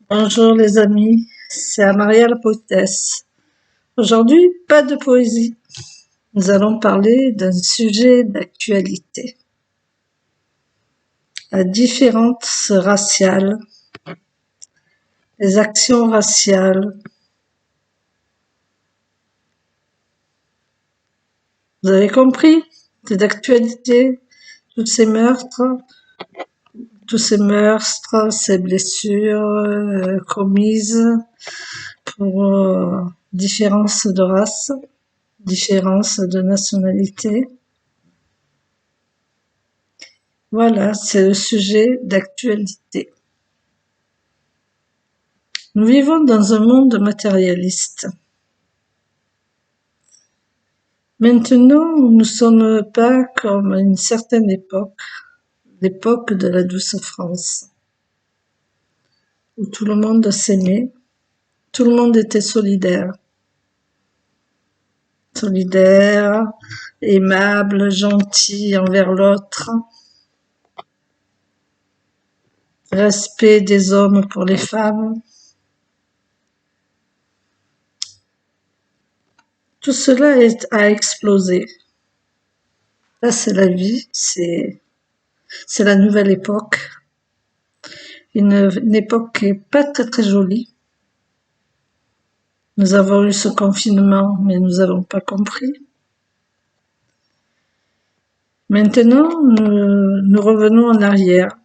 Bonjour les amis, c'est Amaria la poétesse. Aujourd'hui, pas de poésie. Nous allons parler d'un sujet d'actualité. La différence raciale, les actions raciales. Vous avez compris? C'est d'actualité, tous ces meurtres, ces blessures commises pour différence de race, différence de nationalité. Voilà, c'est le sujet d'actualité. Nous vivons dans un monde matérialiste. Maintenant, nous ne sommes pas comme à une certaine époque, l'époque de la douce France, où tout le monde s'aimait, tout le monde était solidaire, aimable, gentil envers l'autre, respect des hommes pour les femmes. Tout cela a explosé. Là, c'est la vie, c'est la nouvelle époque. Une époque qui est pas très jolie. Nous avons eu ce confinement, mais nous n'avons pas compris. Maintenant, nous revenons en arrière.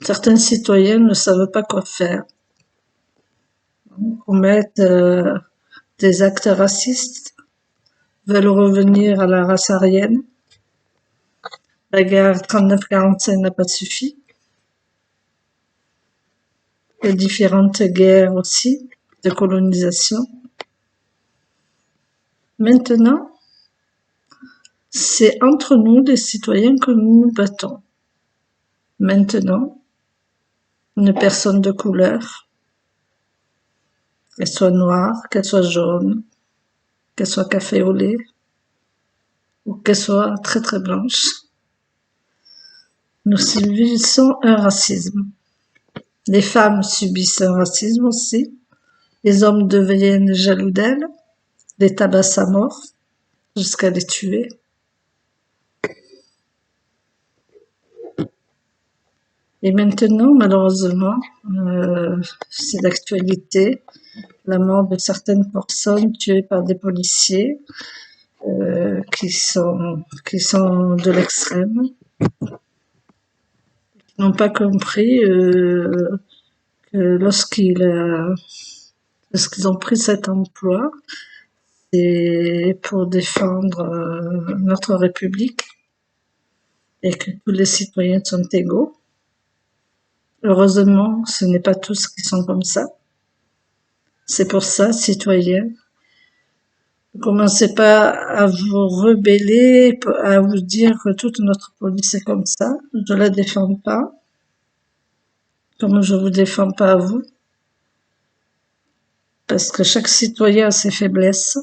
Certains citoyens ne savent pas quoi faire. Commettent des actes racistes, veulent revenir à la race aryenne. La guerre 39-45 n'a pas suffi. Les différentes guerres aussi, de colonisation. Maintenant, c'est entre nous, les citoyens, que nous nous battons. Maintenant, une personne de couleur, qu'elle soit noire, qu'elle soit jaune, qu'elle soit café au lait, ou qu'elle soit très très blanche, nous subissons un racisme. Les femmes subissent un racisme aussi. Les hommes deviennent jaloux d'elles, les tabassent à mort, jusqu'à les tuer. Et maintenant, malheureusement, c'est d'actualité, la mort de certaines personnes tuées par des policiers qui sont de l'extrême, qui n'ont pas compris que lorsqu'ils ont pris cet emploi, c'est pour défendre notre République et que tous les citoyens sont égaux. Heureusement, ce n'est pas tous qui sont comme ça. C'est pour ça, citoyens, ne commencez pas à vous rebeller, à vous dire que toute notre police est comme ça. Je la défends pas, comme je vous défends pas à vous, parce que chaque citoyen a ses faiblesses.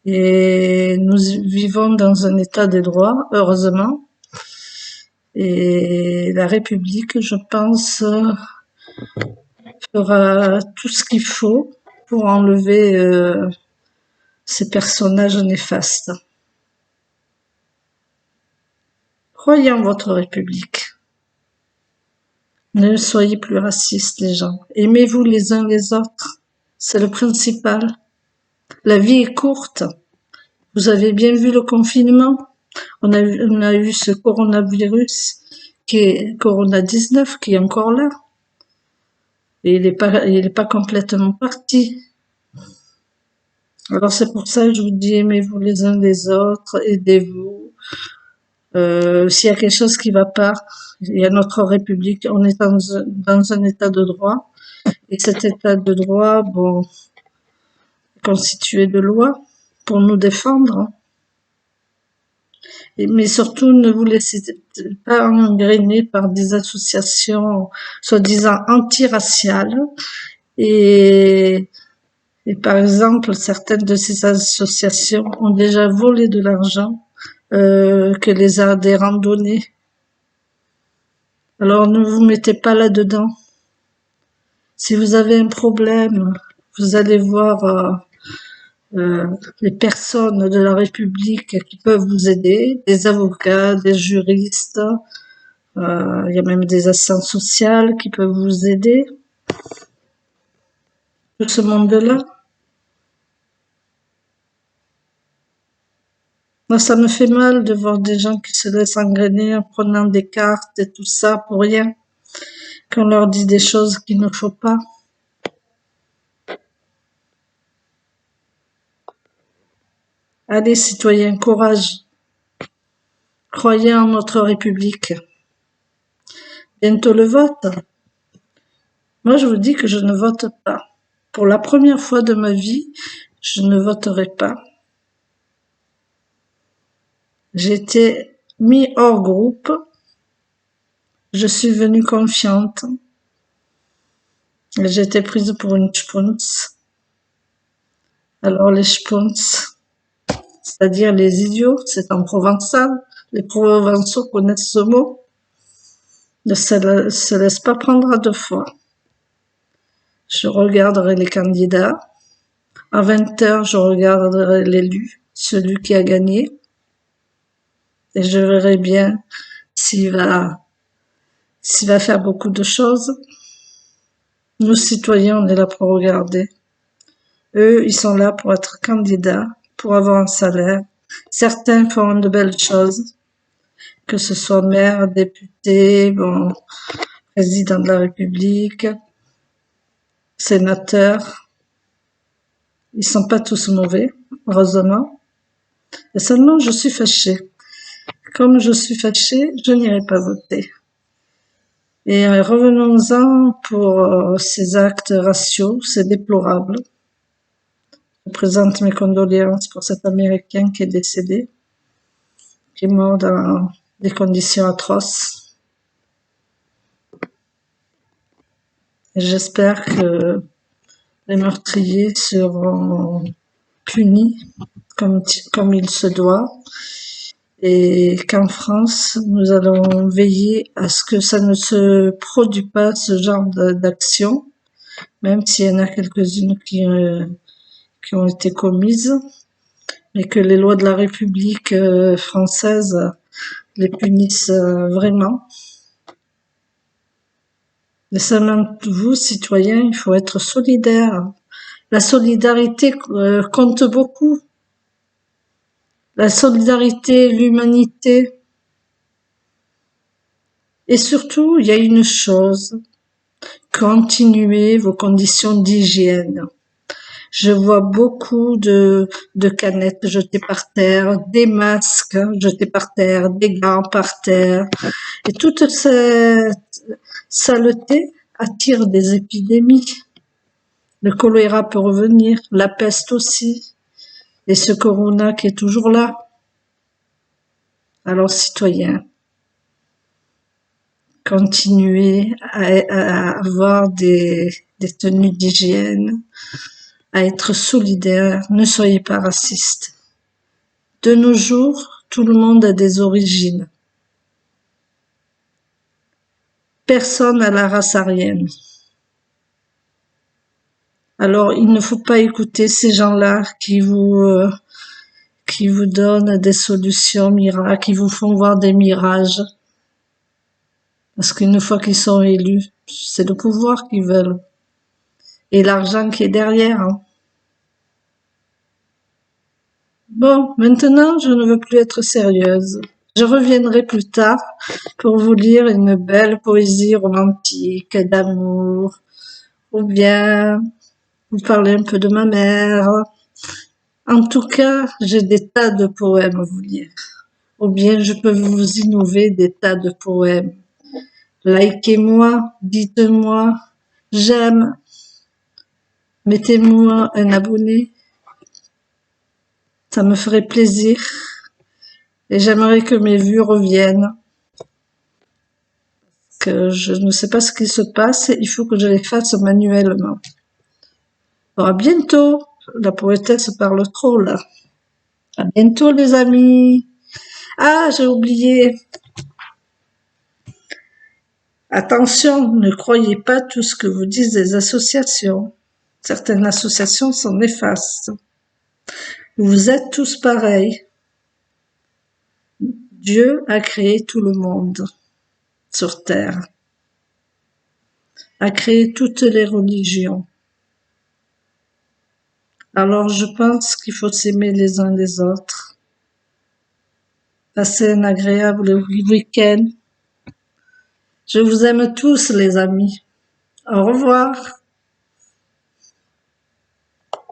Et nous vivons dans un état de droit, heureusement. Et la République, je pense, fera tout ce qu'il faut pour enlever ces personnages néfastes. Croyez en votre République. Ne soyez plus racistes, les gens. Aimez-vous les uns les autres. C'est le principal. La vie est courte. Vous avez bien vu le confinement. On a eu ce coronavirus qui est Corona-19 qui est encore là. Et il est pas complètement parti. Alors c'est pour ça que je vous dis, aimez-vous les uns les autres, aidez-vous. S'il y a quelque chose qui va pas, il y a notre République, on est dans un état de droit. Et cet état de droit, bon, est constitué de lois pour nous défendre. Mais surtout, ne vous laissez pas engrainer par des associations soi-disant antiraciales. Et par exemple, certaines de ces associations ont déjà volé de l'argent que les a des randonnées Alors ne vous mettez pas là-dedans. Si vous avez un problème, vous allez voir les personnes de la République qui peuvent vous aider, des avocats, des juristes, il y a même des assistantes sociales qui peuvent vous aider. Tout ce monde-là. Moi, ça me fait mal de voir des gens qui se laissent engrainer en prenant des cartes et tout ça pour rien, qu'on leur dit des choses qu'il ne faut pas. Allez, citoyens, courage. Croyez en notre République. Bientôt le vote. Moi, je vous dis que je ne vote pas. Pour la première fois de ma vie, je ne voterai pas. J'ai été mis hors groupe. Je suis venue confiante. J'ai été prise pour une spunz. Alors les spunz, c'est-à-dire les idiots, c'est en provençal. Les Provençaux connaissent ce mot. Ne se laisse pas prendre à deux fois. Je regarderai les candidats. À 20h, je regarderai l'élu, celui qui a gagné. Et je verrai bien s'il va faire beaucoup de choses. Nous, citoyens, on est là pour regarder. Eux, ils sont là pour être candidats, pour avoir un salaire. Certains font de belles choses, que ce soit maire, député, bon, président de la République, sénateur. Ils sont pas tous mauvais, heureusement. Et seulement, je suis fâchée. Comme je suis fâchée, je n'irai pas voter. Et revenons-en pour ces actes raciaux, c'est déplorable. Je présente mes condoléances pour cet Américain qui est décédé, qui est mort dans des conditions atroces. Et j'espère que les meurtriers seront punis comme il se doit, et qu'en France, nous allons veiller à ce que ça ne se produise pas, ce genre d'action, même s'il y en a quelques-unes qui ont été commises, mais que les lois de la République française les punissent vraiment. Mais seulement vous, citoyens, il faut être solidaires. La solidarité compte beaucoup. La solidarité, l'humanité. Et surtout, il y a une chose, continuez vos conditions d'hygiène. Je vois beaucoup de canettes jetées par terre, des masques jetés par terre, des gants par terre. Et toute cette saleté attire des épidémies. Le choléra peut revenir, la peste aussi, et ce corona qui est toujours là. Alors, citoyens, continuez à avoir des tenues d'hygiène, à être solidaires, ne soyez pas racistes. De nos jours, tout le monde a des origines. Personne n'a la race aryenne. Alors, il ne faut pas écouter ces gens-là qui vous donnent des solutions miracles, qui vous font voir des mirages. Parce qu'une fois qu'ils sont élus, c'est le pouvoir qu'ils veulent. Et l'argent qui est derrière. Hein. Bon, maintenant, je ne veux plus être sérieuse. Je reviendrai plus tard pour vous lire une belle poésie romantique d'amour, ou bien vous parler un peu de ma mère. En tout cas, j'ai des tas de poèmes à vous lire. Ou bien je peux vous innover des tas de poèmes. Likez-moi, dites-moi, j'aime, mettez-moi un abonné. Ça me ferait plaisir. Et j'aimerais que mes vues reviennent. Que je ne sais pas ce qui se passe, il faut que je les fasse manuellement. Alors à bientôt. La poétesse parle trop là. À bientôt les amis. Ah, j'ai oublié. Attention, ne croyez pas tout ce que vous disent les associations. Certaines associations sont néfastes. Vous êtes tous pareils. Dieu a créé tout le monde sur terre, a créé toutes les religions. Alors je pense qu'il faut s'aimer les uns les autres. Passez un agréable week-end. Je vous aime tous les amis. Au revoir.